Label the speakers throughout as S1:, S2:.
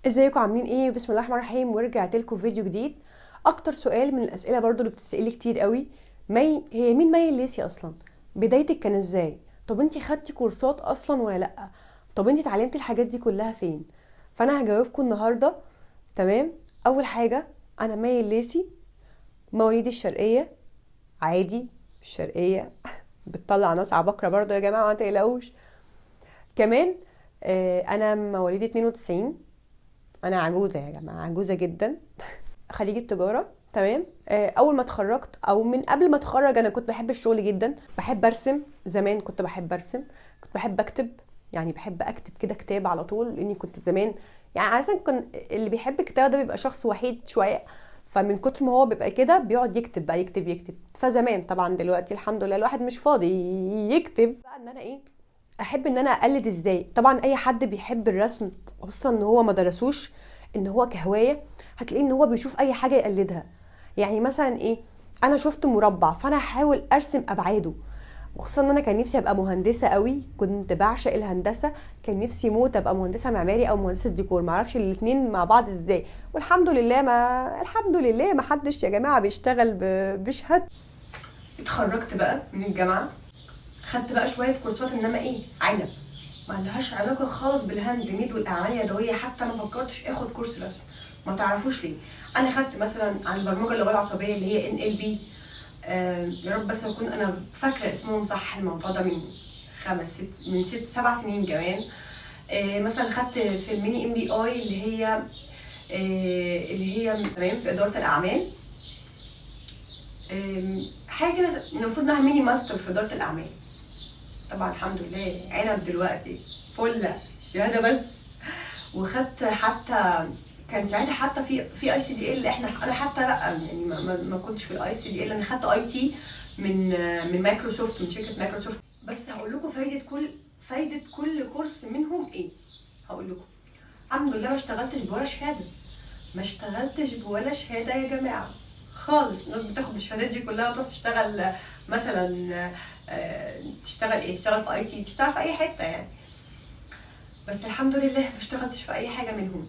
S1: ازيكم عاملين ايه؟ بسم الله الرحمن الرحيم، ورجعت لكم فيديو جديد. اكتر سؤال من الاسئله برضو اللي بتتسالي كتير قوي، هي مين مي الليثي اصلا؟ بدايتك كان ازاي؟ طب انتي خدتي كورسات اصلا ولا لا؟ طب انتي اتعلمتي الحاجات دي كلها فين؟ فانا هجاوبكم النهارده. تمام. اول حاجه، انا مي الليثي، مواليد الشرقيه، عادي، الشرقيه بتطلع ناس عباقرة برضو يا جماعه، ما تقلقوش. كمان انا مواليد 92. انا عجوزه يا جماعه، عجوزه جدا. خريجة تجارة. تمام. اول ما اتخرجت او من قبل ما اتخرج انا كنت بحب الشغل جدا، بحب ارسم، زمان كنت بحب ارسم، كنت بحب اكتب. يعني بحب اكتب كده كتاب على طول، لاني كنت زمان يعني عادة كان اللي بيحب الكتابة ده بيبقى شخص وحيد شوية، فمن كتر ما هو بيبقى كده بيقعد يكتب بقى، يكتب يكتب. فزمان طبعا، دلوقتي الحمد لله الواحد مش فاضي يكتب بقى. ان انا ايه، احب ان انا اقلد ازاي. طبعا اي حد بيحب الرسم، خصوصا ان هو ما درسوش، ان هو كهوايه، هتلاقيه ان هو بيشوف اي حاجه يقلدها. يعني مثلا ايه، انا شفت مربع فانا هحاول ارسم ابعاده. وخصوصا ان انا كان نفسي ابقى مهندسه قوي، كنت بعشق الهندسه. كان نفسي موت ابقى مهندسه معماري او مهندسه ديكور، معرفش الاتنين مع بعض ازاي. والحمد لله، ما حدش يا جماعه بيشتغل بشهاده. اتخرجت بقى من الجامعه، خدت بقى شويه كورسات، انما ايه، عنب ما لهاش علاقه خالص بالهاند ميد والاعمال اليدويه. حتى ما فكرتش اخد كورس رسم، ما تعرفوش ليه. انا خدت مثلا عن البرمجه اللغويه العصبيه اللي هي NLP. يا رب بس اكون انا فاكره اسمهم صح. الموضوع ده من 6 7 سنين كمان. مثلا خدت في الميني MBI اللي هي تمام في اداره الاعمال. حاجه كده المفروض انها ميني ماستر في اداره الاعمال. طبعا الحمد لله عنب دلوقتي فله شهاده بس. وخدت حتى، كان ساعتها حتى في ICDL. انا حتى لا يعني ما كنتش في ICDL، انا خدت IT من مايكروسوفت، من شركه مايكروسوفت. بس هقول لكم فايده كل كورس منهم ايه. هقول لكم الحمد لله ما اشتغلتش بولا شهاده يا جماعه خالص. الناس بتاخد الشهادات دي كلها وتروح تشتغل مثلا، تشتغل ايه، تشتغل في IT، تشتغل في اي حته يعني. بس الحمد لله ما اشتغلتش في اي حاجه منهم.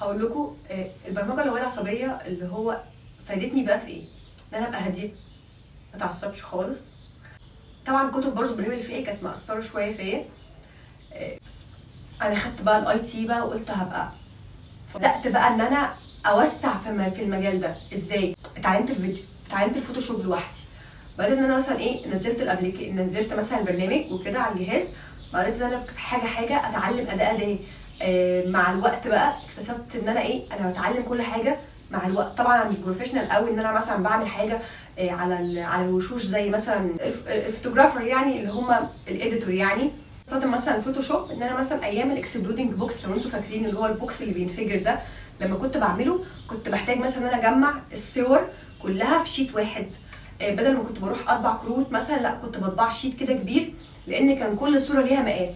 S1: هقول لكم البرمجه اللغويه العصبيه اللي هو فادتني بقى في ايه، ان انا ابقى هاديه، ما اتعصبش خالص. طبعا كتب برضو ابراهيم الفقي كانت مأثره شويه فيا. انا خدت بقى الIT بقى وقلت هبقى، بدات بقى ان انا اوسع في المجال ده. ازاي؟ اتعلمت الفيديو، اتعلمت الفوتوشوب لوحدي. بدات ان انا مثلا ايه، نزلت مثلا البرنامج وكده على الجهاز. بدات ان انا حاجه اتعلم اداء. مع الوقت بقى اكتسبت ان انا ايه، انا بتعلم كل حاجه مع الوقت. طبعا انا مش بروفيشنال قوي ان انا مثلا بعمل حاجه على الوشوش زي مثلا الفوتوغرافر، يعني اللي هم الاديتور يعني. استخدم مثلا الفوتوشوب ان انا مثلا ايام الاكسبلودنج بوكس، لو انتوا فاكرين اللي هو البوكس اللي بينفجر ده، لما كنت بعمله كنت بحتاج مثلا ان انا اجمع الصور كلها في شيت واحد. بدل ما كنت بروح اطبع كروت مثلا، لا كنت بطبع شيت كده كبير، لان كان كل صوره ليها مقاس.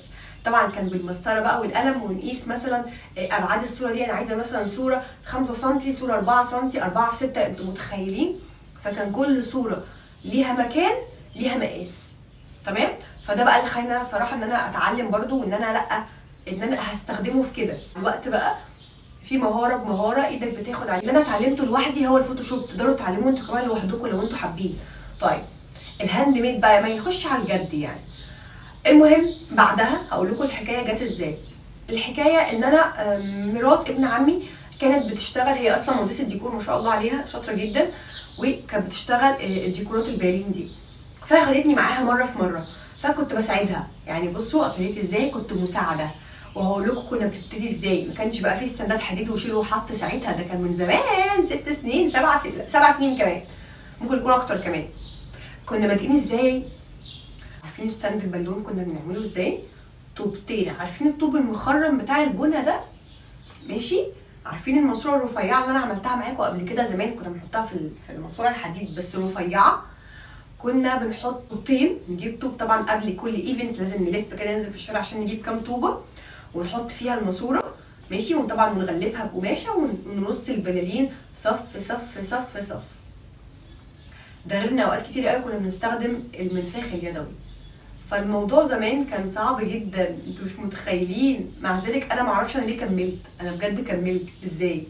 S1: طبعا كان بالمسطره بقى والقلم، ونقيس مثلا ابعاد الصوره دي. انا عايزه مثلا صوره 5 سم، صوره 4 سم، 4 في 6، انتوا متخيلين؟ فكان كل صوره ليها مكان، ليها مقاس. تمام. فده بقى اللي خلاني صراحه ان انا اتعلم برده، وان انا لا، ان انا هستخدمه في كده. الوقت بقى في مهاره بمهاره ايدك بتاخد عليه. اللي انا اتعلمته لوحدي هو الفوتوشوب، تقدروا تعلموه انتوا كمان لوحدكم لو انتوا حابين. طيب الهاند ميد بقى ما يخش على الجد يعني. المهم بعدها هقول لكم الحكايه جت ازاي. الحكايه ان انا مرات ابن عمي كانت بتشتغل، هي اصلا مهندسه ديكور ما شاء الله عليها، شاطره جدا، وكانت بتشتغل الديكورات البالين دي. فاخدتني معاها مره في مره، فكنت بساعدها. يعني بصوا ابتديت ازاي، كنت مساعده. وهقول لكم كنا بنبتدي ازاي. ما كانش بقى فيه استنداد حديد وشيل وحط ساعتها، ده كان من زمان، 6 سنين 7 سنين كمان، ممكن يكون اكتر كمان. كنا بادئين ازاي، عارفين ستاند البالون كنا بنعمله ازاي؟ طوبتين، عارفين الطوب المخرم بتاع البنا ده؟ ماشي. عارفين الماسوره الرفيعه اللي انا عملتها معاكم قبل كده زمان، كنا بنحطها في الماسوره الحديد بس رفيعه. كنا بنحط طوبتين، نجيب طوب طبعا قبل كل ايفنت لازم نلف كده، ننزل في الشارع عشان نجيب كام طوبه ونحط فيها الماسوره. ماشي. وطبعا بنغلفها بقماشه ونرص البلالين صف صف صف صف. ده غير ان اوقات كتير قوي كنا بنستخدم المنفاخ اليدوي. فالموضوع زمان كان صعب جدا، انتوا مش متخيلين. مع ذلك انا معرفش انا ليه كملت، انا بجد كملت ازاي.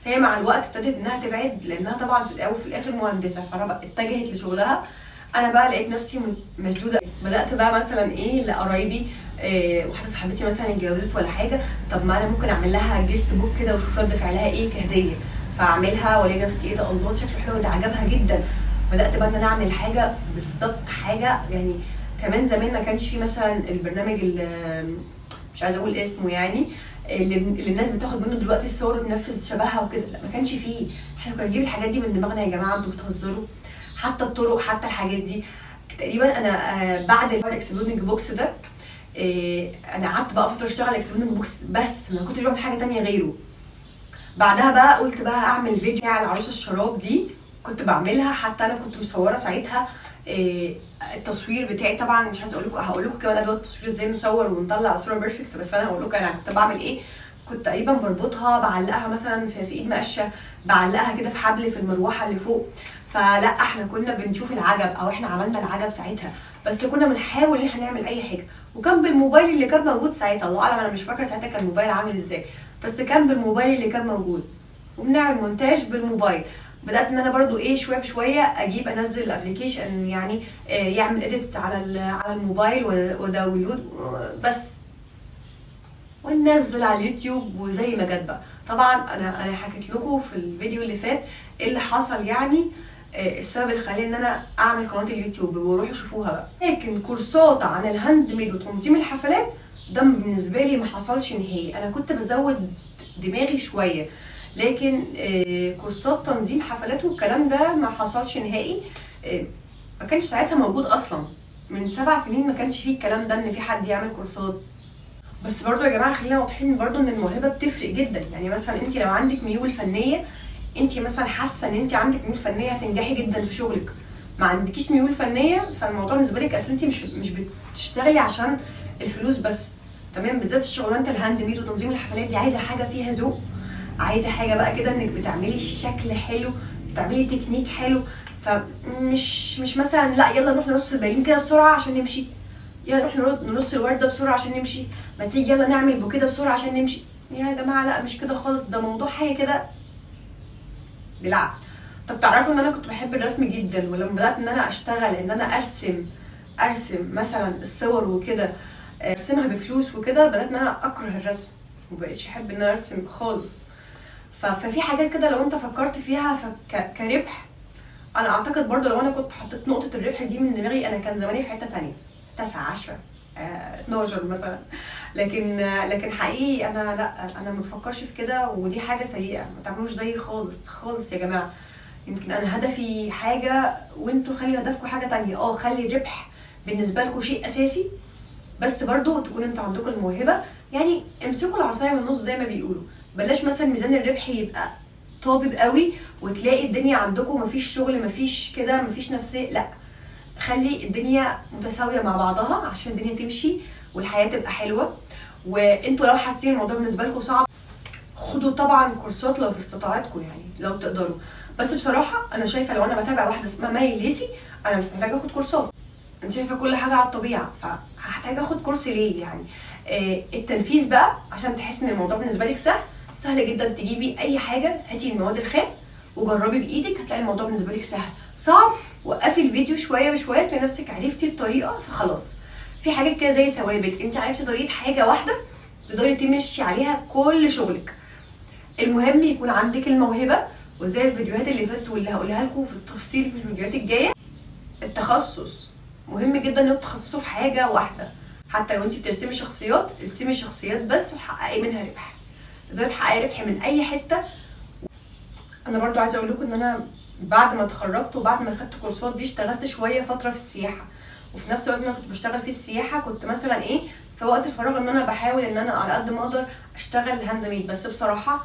S1: هي مع الوقت ابتدت انها تبعد، لانها طبعا في الاول وفي الاخر مهندسه، اتجهت لشغلها. انا بقى لقيت نفسي مشدوده. بدات بقى مثلا ايه لقرايبي، واحده صاحبتي مثلا اتجوزت ولا حاجه، طب ما انا ممكن اعمل لها جيست بوك كده واشوف رد فعلها ايه كهديه، فاعملها والاقي نفسي ايه ده، الله شكله حلو، ده عجبها جدا. بدات بقى ان انا اعمل حاجه بالظبط، حاجه يعني كمان زمان ما كانش في مثلا البرنامج مش عايزه اقول اسمه يعني، اللي الناس بتاخد منه دلوقتي الصور وتنفذ شبهها وكده، لا ما كانش فيه. احنا كنا نجيب الحاجات دي من دماغنا يا جماعه، انتوا بتهزروا. حتى الطرق، حتى الحاجات دي تقريبا انا بعد الاكسبلودنج بوكس ده انا قعدت بقى فتره اشتغل اكسبلودنج بوكس بس، ما كنتش بعمل حاجه تانية غيره. بعدها بقى قلت بقى اعمل فيديو على عروسه الشراب دي، كنت بعملها، حتى انا كنت مصوره ساعتها التصوير بتاعي. طبعا مش عايزه هقول لكم كمان ادوات التصوير ازاي نصور ونطلع صوره بيرفكت، بس انا هقول لكم انا كنت بعمل ايه. كنت تقريبا بربطها، بعلقها مثلا في ايد مقشه، بعلقها كده في حبل في المروحه اللي فوق. فلا احنا كنا بنشوف العجب، او احنا عملنا العجب ساعتها، بس كنا بنحاول ان احنا نعمل اي حاجه. وكان بالموبايل اللي كان موجود ساعتها، الله اعلم انا مش فاكره ساعتها كان الموبايل عامل ازاي، بس كان بالموبايل اللي كان موجود، وبنعمل مونتاج بالموبايل. بدات ان انا برضو ايه شويه بشويه اجيب انزل الابلكيشن يعني يعمل اديت على الموبايل وداونلود بس، وننزل على اليوتيوب وزي ما جت بقى. طبعا انا حكيت لكم في الفيديو اللي فات ايه اللي حصل يعني، السبب اللي خلاني ان انا اعمل قناه اليوتيوب، وروحوا شوفوها بقى. لكن كورسات عن الهاند ميد وتنظيم الحفلات ده بالنسبه لي ما حصلش نهائي. انا كنت بزود دماغي شويه، لكن كورسات تنظيم حفلات والكلام ده ما حصلش نهائي. ما كانش ساعتها موجود اصلا، من 7 سنين ما كانش فيه الكلام ده ان في حد يعمل كورسات. بس برضو يا جماعه خلينا واضحين برضو ان الموهبه بتفرق جدا. يعني مثلا انت لو عندك ميول فنيه، انت مثلا حاسه ان انت عندك ميول فنيه هتنجحي جدا في شغلك. ما عندكيش ميول فنيه، فالموضوع بالنسبه لك اصل انت مش بتشتغلي عشان الفلوس بس، تمام؟ بالذات الشغلانه الهاند ميد وتنظيم الحفلات دي عايزه حاجه فيها ذوق، عايزه حاجه بقى كده انك بتعملي شكل حلو، بتعملي تكنيك حلو. فمش مثلا لا يلا نروح نرص البالين كده بسرعه عشان نمشي، يلا نروح نرص الورده بسرعه عشان نمشي، ما تيجي يلا نعمل بوكيه بسرعه عشان نمشي. يا جماعه لا مش كده خالص، ده موضوع حاجه كده بالعقل. طب تعرفوا ان انا كنت بحب الرسم جدا، ولما بدات ان انا اشتغل ان انا ارسم مثلا الصور وكده، ارسمها بفلوس وكده، بدات ان انا اكره الرسم، مبقتش احب ان انا ارسم خالص. ففي حاجات كده لو انت فكرت فيها كربح، انا اعتقد برضو لو انا كنت حطيت نقطه الربح دي من دماغي، انا كان زماني في حته تانية 9 10 12 مثلا. لكن حقيقي انا لا، انا ما بفكرش في كده، ودي حاجه سيئه. ما تعملوش زيي خالص خالص يا جماعه. يمكن انا هدفي حاجه وانتوا خلي هدفكم حاجه تانية. خلي الربح بالنسبه لكم شيء اساسي، بس برضو تكون انتوا عندكم الموهبه. يعني امسكوا العصايه من النص زي ما بيقولوا، بلاش مثلا ميزان الربح يبقى طابب قوي وتلاقي الدنيا عندكم مفيش شغل، مفيش كده، مفيش نفسيه. لا، خلي الدنيا متساويه مع بعضها عشان الدنيا تمشي والحياه تبقى حلوه. وانتوا لو حاسين الموضوع بالنسبه لكم صعب، خدوا طبعا كورسات لو في استطاعتكم، يعني لو تقدروا. بس بصراحه انا شايفه لو انا بتابع واحده اسمها مي ليسي، انا مش محتاجه اخد كورسات. انت شايفه كل حاجه على الطبيعه، فهحتاج اخد كورس ليه يعني؟ التنفيذ بقى عشان تحس ان الموضوع بالنسبه لك سهل جدا. تجيبي اي حاجه، هاتي المواد الخام وجربي بايدك، هتلاقي الموضوع بالنسبه لك سهل. صعب، وقفي الفيديو شويه بشويه تلاقي نفسك عرفتي الطريقه، فخلاص. في حاجات كده زي ثوابت، انت عرفتي طريقه حاجه واحده تقدري تمشي عليها كل شغلك. المهم يكون عندك الموهبه، وزي الفيديوهات اللي فاتت واللي هقولها لكم في التفصيل في الفيديوهات الجايه. التخصص مهم جدا انكم تتخصصوا في حاجه واحده. حتى لو انت بترسمي شخصيات، ارسمي شخصيات بس وحققي منها ربح. تقدري تحققي ربح من اي حته. انا برضو عايزه اقول لكم ان انا بعد ما اتخرجت وبعد ما خدت كورسات دي، اشتغلت شويه فتره في السياحه، وفي نفس الوقت انا كنت بشتغل في السياحه كنت مثلا ايه في وقت الفراغ ان انا بحاول ان انا على قد ما اقدر اشتغل هاند ميد. بس بصراحه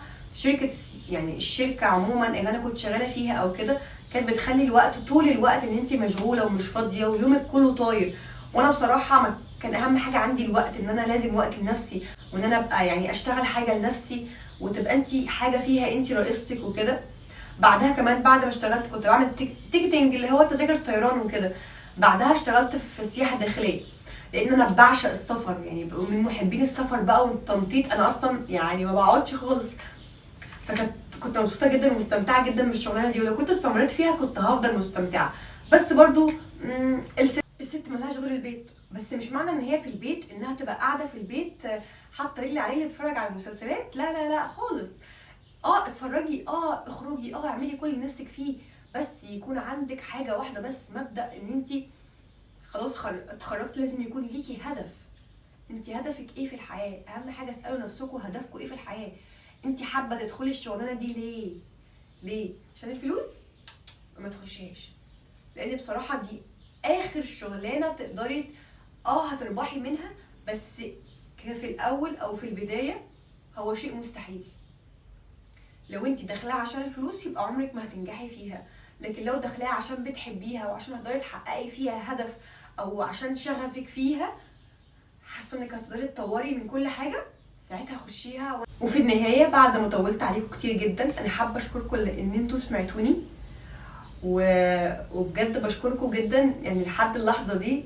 S1: يعني الشركه عموما اللي انا كنت شغاله فيها او كده كانت بتخلي الوقت طول الوقت ان انت مشغوله ومش فاضيه ويومك كله طاير. وانا بصراحه ما كان اهم حاجه عندي الوقت، ان انا لازم وقت لنفسي، وان انا ابقى يعني اشتغل حاجه لنفسي وتبقى انت حاجه فيها انت رئيستك وكده. بعدها كمان بعد ما اشتغلت كنت بعمل تيكتنج اللي هو تذاكر الطيران وكده. بعدها اشتغلت في السياحه الداخليه. لان انا بعشق السفر، يعني من محبين السفر بقى والتنطيط، انا اصلا يعني ما بقعدش خالص. كنت مبسوطه جدا ومستمتعه جدا بالشغلانه دي، ولو كنت استمريت فيها كنت هفضل مستمتعه. بس برضو الست ملهاش غير البيت، بس مش معنى ان هي في البيت انها تبقى قاعده في البيت حاطه رجلي على رجلي تتفرج على المسلسلات. لا لا لا خالص. اتفرجي، اخرجي، اعملي كل اللي نفسك فيه، بس يكون عندك حاجه واحده بس، مبدا ان انت خلاص اتخرجت لازم يكون ليكي هدف. انت هدفك ايه في الحياه؟ اهم حاجه اسالوا نفسكم هدفكم ايه في الحياه. انت حابه تدخلي الشغلانه دي ليه؟ عشان الفلوس؟ ما تخشيهاش، لان بصراحه دي اخر شغلانه تقدري هتربحي منها، بس في الاول او في البدايه هو شيء مستحيل. لو انت داخلها عشان الفلوس يبقى عمرك ما هتنجحي فيها، لكن لو داخلها عشان بتحبيها وعشان هتقدري تحققي فيها هدف او عشان شغفك فيها، حاسه انك هتقدري تطوري من كل حاجه، ساعتها خشيها. وفي النهايه بعد ما طولت عليكم كتير جدا، انا حابه اشكركم لان انتوا سمعتوني، وبجد بشكركم جدا يعني لحد اللحظه دي.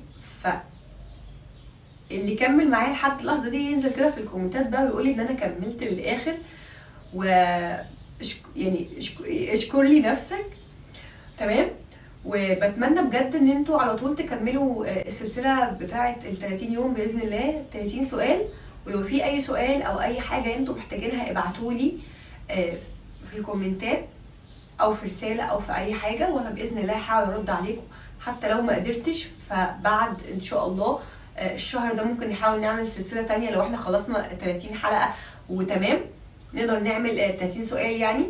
S1: اللي كمل معايا لحد اللحظه دي ينزل كده في الكومنتات بقى ويقول لي ان انا كملت للاخر، يعني اشكر لي نفسك. تمام. وبتمنى بجد ان انتوا على طول تكملوا السلسله بتاعه ال 30 يوم باذن الله، 30 سؤال. ولو في اي سؤال او اي حاجه انتوا محتاجينها ابعتولي في الكومنتات او في رساله او في اي حاجه، وانا باذن الله هحاول ارد عليكم. حتى لو ما قدرتش فبعد ان شاء الله الشهر ده ممكن نحاول نعمل سلسله تانية لو احنا خلصنا 30 حلقه وتمام، نقدر نعمل 30 سؤال يعني.